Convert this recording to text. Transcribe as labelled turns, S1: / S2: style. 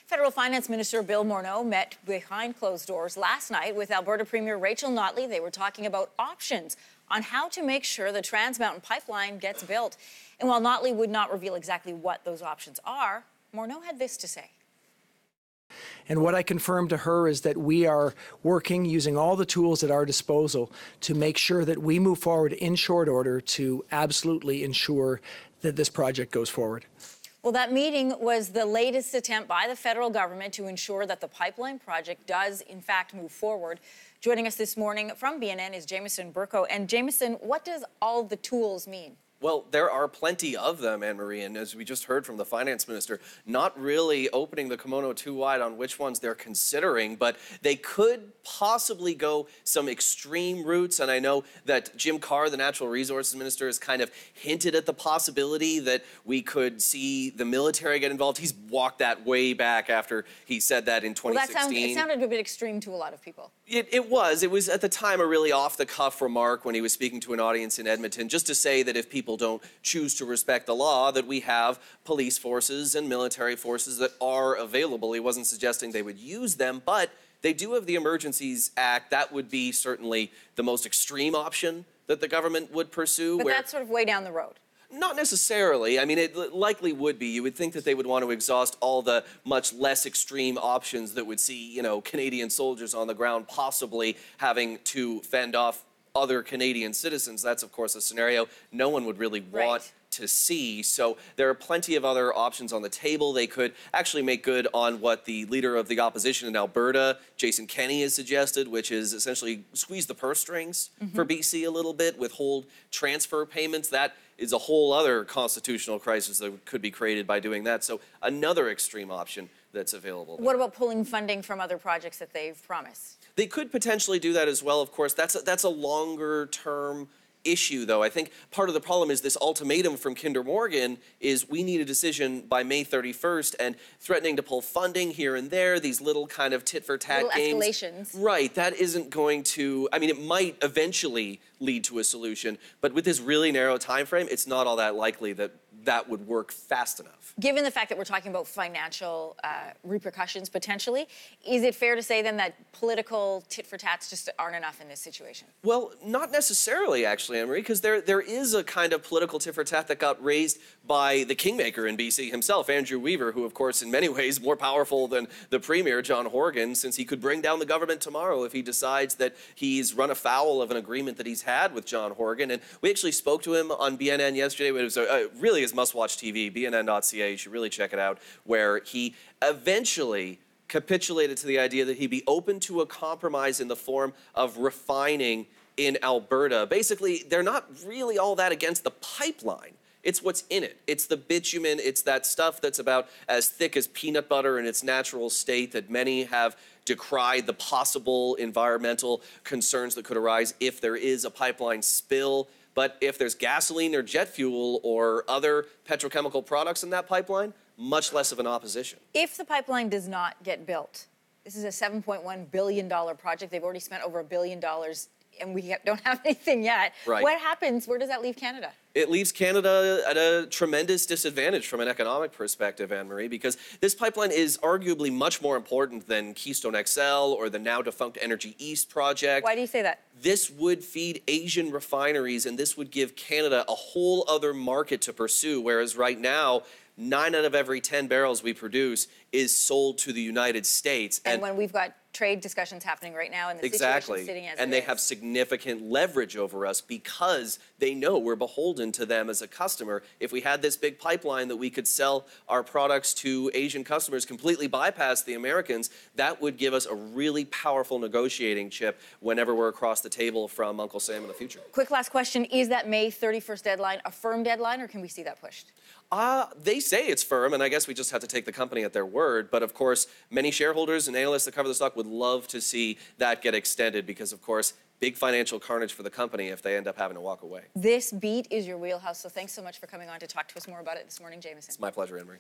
S1: Federal Finance Minister Bill Morneau met behind closed doors last night with Alberta Premier Rachel Notley. They were talking about options on how to make sure the Trans Mountain pipeline gets built. And while Notley would not reveal exactly what those options are, Morneau had this to say.
S2: And what I confirmed to her is that we are working using all the tools at our disposal to make sure that we move forward in short order to absolutely ensure that this project goes forward.
S1: Well, that meeting was the latest attempt by the federal government to ensure that the pipeline project does, in fact, move forward. Joining us this morning from BNN is Jameson Berkow. And Jameson, what does all the tools mean?
S3: Well, there are plenty of them, Anne-Marie, and as we just heard from the finance minister, not really opening the kimono too wide on which ones they're considering, but they could possibly go some extreme routes. And I know that Jim Carr, the natural resources minister, has kind of hinted at the possibility that we could see the military get involved. He's walked that way back after he said that in 2016.
S1: It sounded a bit extreme to a lot of people.
S3: It was at the time a really off-the-cuff remark when he was speaking to an audience in Edmonton, just to say that if people don't choose to respect the law, that we have police forces and military forces that are available. He wasn't suggesting they would use them, but they do have the Emergencies Act. That would be certainly the most extreme option that the government would pursue.
S1: But that's sort of way down the road.
S3: Not necessarily. I mean, it likely would be. You would think that they would want to exhaust all the much less extreme options that would see, Canadian soldiers on the ground possibly having to fend off other Canadian citizens. That's, of course, a scenario no one would really want to see. So there are plenty of other options on the table. They could actually make good on what the leader of the opposition in Alberta, Jason Kenney, has suggested, which is essentially squeeze the purse strings for BC a little bit, withhold transfer payments. That is a whole other constitutional crisis that could be created by doing that. So another extreme option that's available.
S1: What about pulling funding from other projects that they've promised?
S3: They could potentially do that as well, of course. That's a longer-term issue, though. I think part of the problem is this ultimatum from Kinder Morgan is we need a decision by May 31st, and threatening to pull funding here and there, these little kind of tit-for-tat games.
S1: Escalations.
S3: Right. That isn't going to, I mean, it might eventually lead to a solution, but with this really narrow time frame, it's not all that likely that that would work fast enough.
S1: Given the fact that we're talking about financial repercussions potentially, is it fair to say then that political tit-for-tats just aren't enough in this situation?
S3: Well, not necessarily, actually, Anne-Marie, because there is a kind of political tit-for-tat that got raised by the kingmaker in BC himself, Andrew Weaver, who, of course, in many ways more powerful than the Premier, John Horgan, since he could bring down the government tomorrow if he decides that he's run afoul of an agreement that he's had with John Horgan. And we actually spoke to him on BNN yesterday. It was really is must-watch TV, bnn.ca. You should really check it out, where he eventually capitulated to the idea that he'd be open to a compromise in the form of refining in Alberta. Basically, they're not really all that against the pipeline. It's what's in it. It's the bitumen. It's that stuff that's about as thick as peanut butter in its natural state that many have decried the possible environmental concerns that could arise if there is a pipeline spill. But if there's gasoline or jet fuel or other petrochemical products in that pipeline, much less of an opposition.
S1: If the pipeline does not get built, this is a $7.1 billion project. They've already spent over $1 billion, and we don't have anything yet.
S3: Right.
S1: What happens? Where does that leave Canada?
S3: It leaves Canada at a tremendous disadvantage from an economic perspective, Anne-Marie, because this pipeline is arguably much more important than Keystone XL or the now defunct Energy East project.
S1: Why do you say that?
S3: This would feed Asian refineries, and this would give Canada a whole other market to pursue, whereas right now, 9 out of every 10 barrels we produce is sold to the United States.
S1: And when we've got trade discussions happening right now and the situation sitting as
S3: and they have significant leverage over us because they know we're beholden to them as a customer. If we had this big pipeline that we could sell our products to Asian customers, completely bypass the Americans, that would give us a really powerful negotiating chip whenever we're across the table from Uncle Sam in the future.
S1: Quick last question. Is that May 31st deadline a firm deadline, or can we see that pushed?
S3: They say it's firm, and I guess we just have to take the company at their word. But, of course, many shareholders and analysts that cover the stock would love to see that get extended because, of course, big financial carnage for the company if they end up having to walk away.
S1: This beat is your wheelhouse, so thanks so much for coming on to talk to us more about it this morning, Jameson.
S3: It's my pleasure, Anne-Marie.